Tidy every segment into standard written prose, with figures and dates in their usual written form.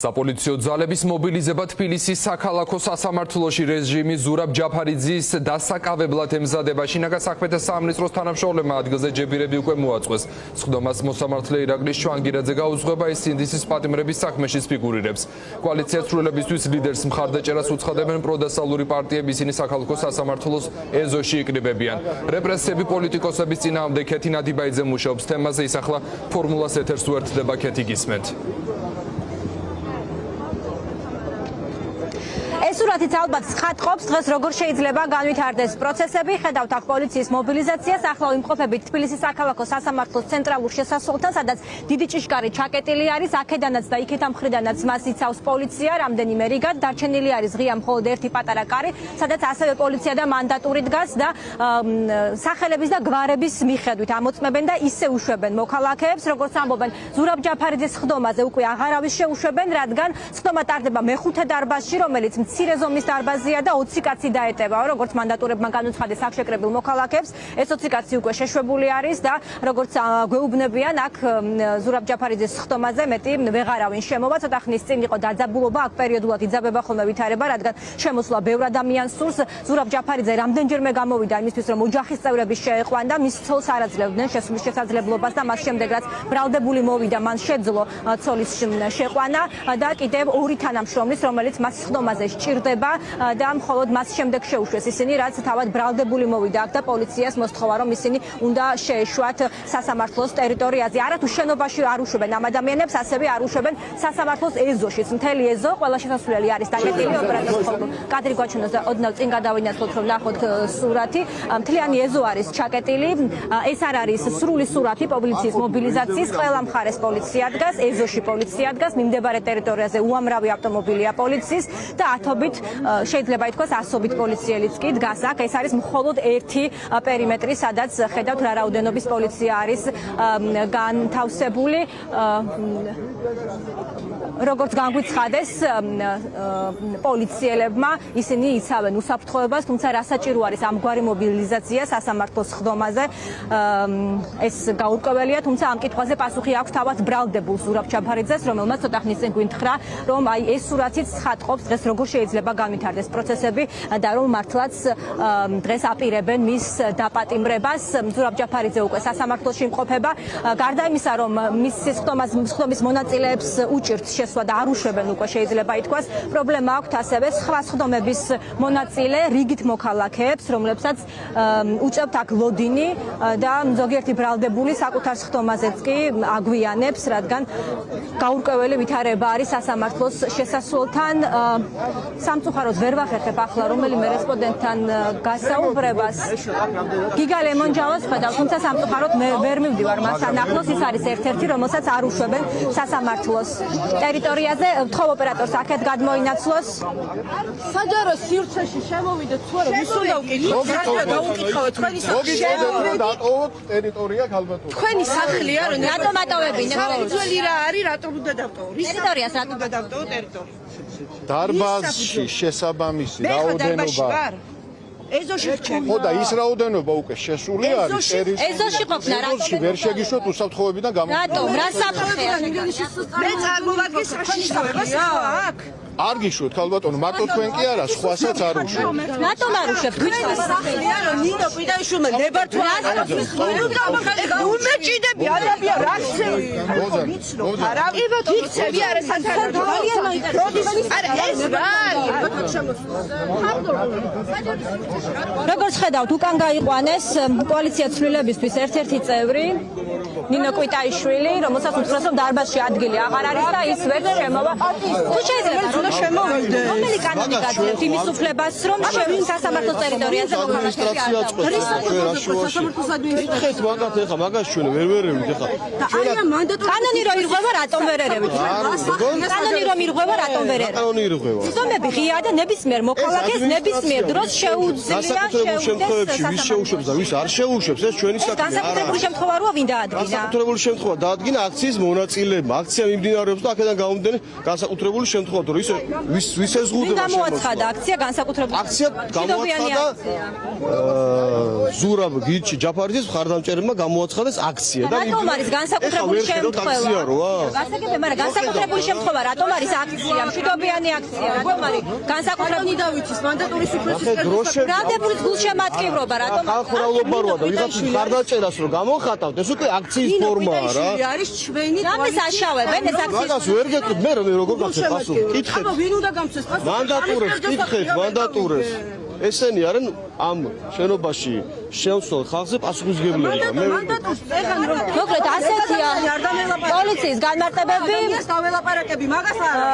საპოლიციო ძალების მობილიზება თბილისის საქალაქო სასამართლოში რეჟიმი ზურაბ ჯაფარიძის დასაკავებლად ემზადება. შინაგან საქმეთა სამინისტროს თანამშრომლებმა ადგილზე ჯებირები უკვე მოაწყვეს. სხდომას მოსამართლე ირაკლის შვანგირაძე გაუძღვება, ის სინდისის პატიმრების საქმეშიც ფიგურირებს. კოალიცია ცვლილებისთვის ლიდერს მხარდაჭერას უცხადებენ პროდასალური პარტიები, ისინი საქალაქო სასამართლოს ეზოში იკრიბებიან. რეპრესიები პოლიტიკოსების წინააღმდეგ ქეთი ნადიბაიძე მუშაობს. თემაზე ისახლა ფორმულას ეთერს უერთდება ქეთი გისმენთ. ეს სურათიც ალბათ ხატყობს დღეს როგორ შეიძლება განვითარდეს პროცესები. ხედავთ აქ პოლიციის მობილიზაციას, ახლა იმყოფებით თბილისის საქალაქო სასამართლოს ცენტრალურ შესასვლელთან, სადაც დიდი ჭიშკარი ჩაკეტილი არის, აქედანაც და იქეთა მხრიდანაც მას იცავს პოლიცია, რამდენიმე რიგად. დარჩენილი არის ღია მხოლოდ ერთი პატარა კარი, სადაც ასევე პოლიცია და მანდატური დგას და სახელების და გვარების მიხედვით ამოწმებენ და ისე უშვებენ მოქალაქეებს, როგორც ამბობენ ზურაბ ჯაფარიძის სხდომაზე უკვე აღარავის შეუშვებენ, რადგან სხდომა ტარდება მეხუთე დარბაზში, რომელიც მცირე ზომის დარბაზია და 20 კაცი დაეტევაო, როგორც მანდატურებმა განუცხადეს აქ შეკრებილ მოქალაქეებს. ეს 20 კაცი უკვე შეშვებული არის და როგორც გვეუბნებიან, აქ ზურაბ ჯაფარიძის სხდომაზე მეტი ვეღარავინ შემოვა. ცოტა ხნის წინ იყო დაძაბულობა, აქ პერიოდულად იძაბება ხოლმე ვითარება, რადგან შემოსვლა ბევრ ადამიანს სურს. ზურაბ ჯაფარიძე რამდენჯერმე გამოვიდა იმისთვის, რომ ოჯახის წევრები შეეყვან და მის ცოლს არ აძლევდნენ შესვლის შესაძლებლობას და მას შემდეგ რაც ბრალდებული მოვიდა, მან შეძლო ცოლის შეყვანა და კიდევ ორი თანამშრომლის, რომელიც მას სხდომაზე ჭირდება და მხოლოდ მას შემდეგ შეუშვეს ისინი, რაც თავად ბრალდებული მოვიდა აქ და პოლიციას მოსთხოვა, რომ ისინი უნდა შეეშვათ სასამართლოს ტერიტორიაზე. არათუ შენობაში არ უშვებენ ამ ადამიანებს, ასევე არ უშვებენ სასამართლოს ეზოშიც. მთელი ეზო, ყველა შესასვლელი არის დაკეტილი, ოპერატორის კადრი გვაჩვენოს და ოდნავ წინ გადავინაცვლოთ, რომ ნახოთ სურათი. მთლიანი ეზო არის ჩაკეტილი. ეს არ არის სრული სურათი პოლიციის მობილიზაციის, ყველა მხარეს პოლიცია დგას, ეზოში პოლიცია დგას, მიმდებარე ტერიტორიაზე უამრავი ავტომობილია პოლიციის და ათობით შეიძლება ითქვას ასობით პოლიციელიც კი დგას აქ. ეს არის მხოლოდ ერთი პერიმეტრი, სადაც ხედავთ რა რაოდენობის პოლიცია არის განთავსებული. როგორც განგვიცხადეს პოლიციელებმა, ისინი იცავენ უსაფრთხოებას, თუმცა რასაჭირო არის ამგვარი მობილიზაცია სასამართლოს სხდომაზე, ეს გაურკვეველია, თუმცა ამ კითხვაზე პასუხი აქვს თავად ბრალდებულ ზურაბ ჯაფარიძეს, რომელმაც ცოტა ხნის წინ გვინთხრა, რომ აი ეს სურათიც ხატყობს დღეს როგორ შეიძლება განვითარდეს პროცესები და რომ მართლაც დღეს აპირებენ მის დაპატიმრებას. ზურაბ ჯაფარიძე უკვე სასამართლოში იმყოფება. გარდა იმისა, რომ მის სხდომის მონაწილეებს უჭირთ შესვლა და არ უშვებენ უკვე შეიძლება ითქვას, პრობლემა აქვთ ასევე სხვა სხდომების მონაწილე რიგით მოქალაქეებს, რომლებსაც უწევთ აქ ლოდინი და ზოგიერთი ბრალდებული საკუთარ სხდომაზეც კი აგვიანებს, რადგან გაურკვეველი ვითარება არის სასამართლოს შესასვლელთან. სამწუხაროდ ვერ ვახერხებ ახლა რომელიმე რესპონდენტთან გასაუბრებას. გიგა ლემონჯავას ხედავ, თუმცა სამწუხაროდ მე ვერ მივდივარ მასთან ახლოს, ის არის ერთ-ერთი, რომელსაც არ უშვებენ სასამართლოს ტერიტორიაზე. ვთხოვ ოპერატორს აქეთ გადმოინაცვლოს. საჯარო სივრცეში შემოვიდეთ თუ არა, ვის უნდა ვკითხოთ? დაუკითხავთ თქვენი სახლი. დატოვოთ ტერიტორია ქალბატონო. თქვენი სახლია, რომ რატომ ატოვებინებ? ძველი რა არის, რატომ უნდა დავტოვო? ტერიტორიას რატომ უნდა დავტოვო ტერიტორია? დარბაზში შესაბამისი რაოდენობა. ეზოში რჩები. ხო და ის რაოდენობა უკვე შესული არის ტერიტორიაზე. ეზოში ყოფნა ეზოში ვერ შეგიშვათ უსაფრთხოებიდან გამომდინარე. რატომ? რა საფრთხეა? მე წარმოვადგენ საშიშროებას აქ. არ გიშვათ ქალბატონო, მარტო თქვენ კი არა, სხვასაც არ უშვებთ. რატომ არ უშვებთ? თქვენი სახლია, რომ ნინო პიდაიშვილმა ნებართვა უმეჭიდები ადამიან რაქცევი. არა, იქცევი არა სანთარად. არა, ეს რა არის? როგორც ხედავთ, უკან გაიყვანეს კოალიცია ცვლილებისთვის ერთ-ერთი წევრი ნინო კვიტაიშვილი, რომელსაც უთხრეს, რომ დარბაზში ადგილი აღარ არის და ის ვერ შემოვა. თუ შეიძლება რომ შემოვიდე. რომელი კანონი გაძლევთ იმის უფლებას, რომ სასამართლოს ტერიტორიაზე მოქალაქეები არ არის სასამართლოს ადმინისტრაცია. ეხეთ მაგათ ეხა მაგას ჩვენ ვერ ვერევით ეხა. კანონი რომ ირღვევა, რატომ ვერ ერევით? კანონი რომ ირღვევა, რატომ ვერ ერევით? კანონი ირღვევა. სხდომები ღია და ნებისმიერ მოქალაქეს ნებისმიერ დროს შეუძლია განსაკუთრებულ შემთხვევებში ვის შეუშვებს და ვის არ შეუშვებს, ეს ჩვენი საქმეა. განსაკუთრებული შემთხვევა როა ვინ დაადგინა? განსაკუთრებული შემთხვევა დაადგინა აქციის მონაწილეებმა. აქცია მიმდინარეობს და აქედან გამომდინარე განსაკუთრებული შემთხვევა, რომ ის ვის ეზღუდება გამოაცხადა აქცია განსაკუთრებული აქცია გამოაცხადა ზურაბ გიჩი ჯაფარიძის მხარდამჭერებმა გამოაცხადეს აქცია და რატომ არის განსაკუთრებული აქცია როა გასაგებია, მაგრამ განსაკუთრებული შემთხვევა რატომ არის აქცია, მშვიდობიანი აქცია, რატომ არის განსაკუთრებული დავითის მანდატური სუფრების ბრალდებული გულშემატკივრობა, რატომ ხალხურაულობა როა და ვიღაც მხარდამჭერას რო გამოხატავთ, ეს უკვე აქციის ფორმაა რა. არის ჩვენი რამეს აშავებენ ეს აქციის მაგას ვერ გეტყვით მე როგორ გახსოვთ პასუხი კითხეთ აბა ვინ უნდა გამწეს პასუხი მანდატურებს კითხეთ მანდატურებს ესენი არიან ამ შენობაში შეუცვლელ ხალხზე პასუხისმგებლები და მე მანდატურს ეხან რომ მოკლედ ასეთია პოლიციის განმარტებები დაველაპარაკები მაგას არა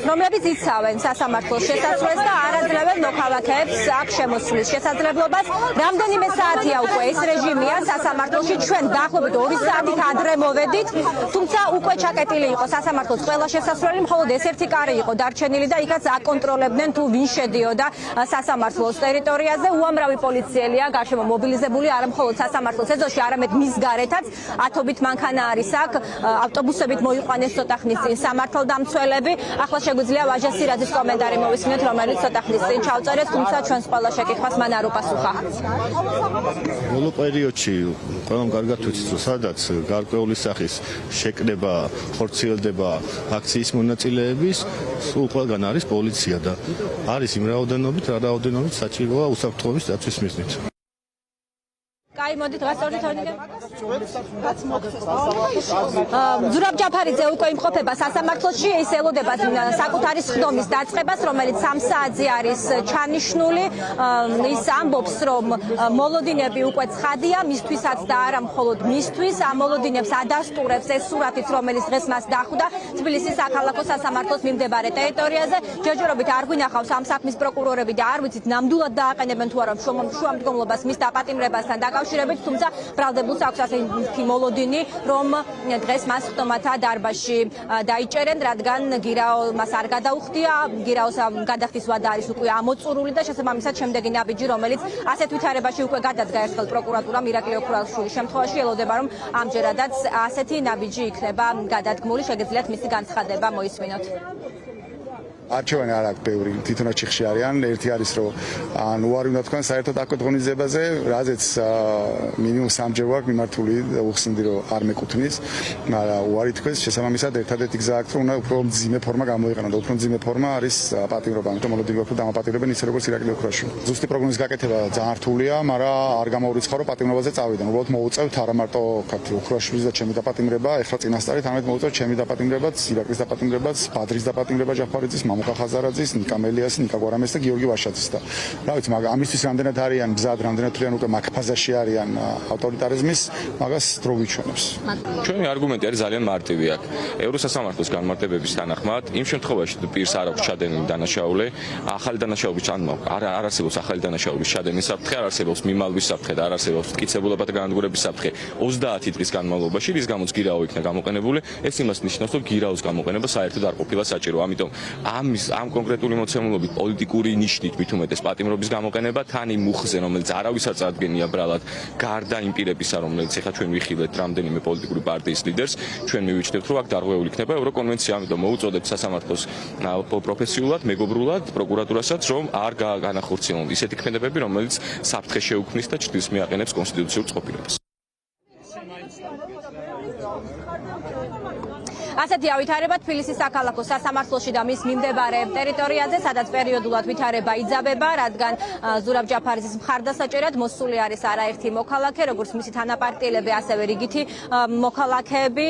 რომლებიც იცავენ სასამართლოს შესასვლელს და არაძლევენ მოქალაქეებს აქ შემოსვლის შესაძლებლობას. რამდენიმე საათია უკვე ეს რეჟიმია სასამართლოში, ჩვენ დაახლოებით 2 საათით ადრე მოვედით, თუმცა უკვე ჩაკეტილი იყო სასამართლოს ყველა შესასვლელი, მხოლოდ ეს ერთი კარი იყო დარჩენილი და იქაც აკონტროლებდნენ თუ ვინ შედიოდა სასამართლოს ტერიტორიაზე. უამრავი პოლიციელია გარშემო მობილიზებული, არა მხოლოდ სასამართლოს ეზოში, არამედ მის გარეთაც. ათობით მანქანა არის აქ, ავტობუსებით მოიყვანეს ცოტა ხნის წინ სამართალდამცველები. ახლა შეგვიძლია ვაჟა სირაძის კომენტარი მოვისმინოთ, რომელიც ცოტა ხნის წინ ჩავწერეთ, თუმცა ჩვენს ყველა შეკითხვას მან არ უპასუხა. ბოლო პერიოდში ყველამ კარგად ვიცით, რომ სადაც გარკვეული სახის შეკრება, ხორციელდება აქციის მონაწილეების, სულ ყველგან არის პოლიცია და არის იმ რაოდენობით, რა რაოდენობით საჭიროა უსაფრთხოების დაცვის მიზნით. კაი, მოდით გასწორდით ზურაბ ჯაფარიძე უკვე იმყოფება სასამართლოში, ის ელოდება საკუთარი სხდომის დაწყებას, რომელიც 3 საათზე არის ჩანიშნული. ის ამბობს, რომ მოლოდინები უკვე ცხადია, მისთვისაც და არა მხოლოდ მისთვის. ამ მოლოდინებს ადასტურებს ეს სურათიც, რომელიც დღეს მას დახვდა თბილისის საქალაქო სასამართლოს მიმდებარე ტერიტორიაზე. ჯერჯერობით არ გვინახავს ამ საქმის პროკურორები და არ ვიცით ნამდვილად დააყენებენ თუ არა შუამდგომლობას მის დაპატიმრებასთან დაკავშირებით, თუმცა ბრალდებულს აქვს ასეთი მოლოდინი, რომ დღეს მას ხტომათა დარბაზში დაიჭერენ, რადგან გირაო მას არ გადაუხდია, გირაოს გადახდის ვადა არის უკვე ამოწურული და შესაბამისად შემდეგი ნაბიჯი, რომელიც ასეთ ვითარებაში უკვე გადადგა ერთხელ პროკურატურამ ირაკლი ოქრალიშვილის შემთხვევაში, ელოდება რომ ამჯერადაც ასეთი ნაბიჯი იქნება გადადგმული, შეგიძლიათ მისი განცხადება მოისმინოთ. არჩევანი არ აქვს ბევრი, თვითონაც ჩიხში არიან. ერთი არის რომ უარი უნდა თქვენ საერთოდ აკონტროლიძებაზე, რაზეც მინიმუმ 3 ჯერ ვაქვს მიმართული და უხსნიდი რომ არ მეკუთვნის, მაგრამ უარი თქვენს შესაბამისად ერთადერთი გზა აქვს რომ უნდა უფრო მძიმე ფორმა გამოიყენო და უფრო მძიმე ფორმა არის პატიმრობა, ამიტომ მოლოდინები უფრო დამაპატიმრებენ ისე როგორც ირაკლი ოქრაშვილი. ზუსტი პროგნოზის გაკეთება ძალიან რთულია, მაგრამ არ გამოურიცხავ რომ პატიმრობაზე წავიდან. უბრალოდ მოუწევთ არა მარტო ოქრაშვილის და ჩემი დაპატიმრება, ეხლა წინასწარით ამით მოუწევთ ჩემი დაპატიმრებაც, ირაკლის დაპატიმრებაც, ბადრის დაპატიმრება ჯაფარიძის, მამუკა ხაზარაძის, ნიკა მელიასის, ნიკა გვარამეს და გიორგი ვაშაძის და რა ვიცი, მაგრამ ამისთვის რამდენად არიან გზად, რამდენად რიან უკვე მაგფაზაში არიან ავტორიტარიზმის, მაგას დრო ვიჩვენებს. ჩვენი არგუმენტი არის ძალიან მარტივი აქ. ევროსასამართლოს განმარტებების თანახმად, იმ შემთხვევაში თუ პირს არ აქვს ჩადენილი დანაშაული, ახალი დანაშაულის არ არსებობს ახალი დანაშაულის ჩადენის საფრთხე, არ არსებობს მიმალვის საფრთხე და არ არსებობს მტკიცებულობათა განადგურების საფრთხე 30 დღის განმავლობაში, რის გამოც გირაო იქნა გამოყენებული, ეს იმას ნიშნავს, რომ გირაოს გამოყენება საერთოდ არ ყოფილა საჭირო. ამიტომ ამ კონკრეტული მოცემულობით პოლიტიკური ნიშნით მით უმეტეს პატიმრობის გამოყენება თან იმ მუხზე, რომელიც არავისაც ადგენია ბრალად გარდა იმ პირებისა, რომელიც ეხლა ჩვენ ვიხილეთ რამდენიმე პოლიტიკური პარტიის ლიდერს, ჩვენ მივიჩნევთ, რომ აქ დარღვეული იქნება ევროკონვენცია, ამიტომ მოუწოდებთ სასამართლოს პროფესიულად, მეგობრულად, პროკურატურასაც, რომ არ განახორციელონ ისეთი ქმედებები, რომელიც საფრთხე შეუქმნის და ჭრილს მიაყენებს კონსტიტუციურ წყობილებას. ასეთია ვითარება თბილისის საქალაქო სასამართლოში და მის მიმდებარე ტერიტორიაზე, სადაც პერიოდულად ვითარება იძაბება, რადგან ზურაბ ჯაფარიძის მხარდასაჭერად მოსული არის არაერთი მოქალაქე, როგორც მისი თანაპარტიელები, ასევე რიგითი მოქალაქეები,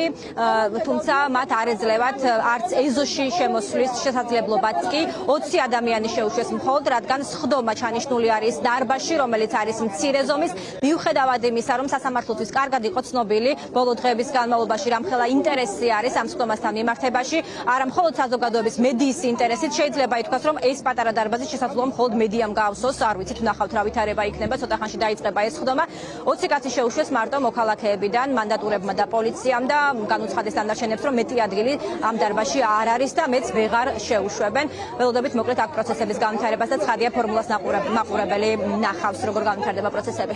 თუმცა მათ არ ეძლევათ არც ეზოში შემოსვლის შესაძლებლობაც კი. 20 ადამიანი შეუშვეს მხოლოდ, რადგან სხდომა ჩანიშნული არის დარბაზში, რომელიც არის მცირე ზომის, მიუხედავად იმისა, რომ სასამართლოთვის კარგად იყო ცნობილი ბოლო დღეების განმავლობაში რამხელა ინტერესი არის ამ სხდომასთან მიმართებაში, არა მხოლოდ საზოგადოების მედიის ინტერესით, შეიძლება ითქვას, რომ ეს პატარა დარბაზი შესაძლოა მხოლოდ მედიამ გაავსოს, არ ვიცით, ნახავთ რა ვითარება იქნება, ცოტა ხანში დაიწყება ეს სხდომა. 20 კაცი შეუშვეს მარტო მოქალაქეებიდან, მანდატურებმა და პოლიციამ და განუცხადეს დანარჩენებს, რომ მეტი ადგილი ამ დარბაზში არ არის და მეც ვეღარ შეუშვებენ. ველოდებით მოკლედ აქ პროცესების განვითარებას და ცხადია ფორმულას მაყურებელი ნახავს, როგორ განვითარდება პროცესები.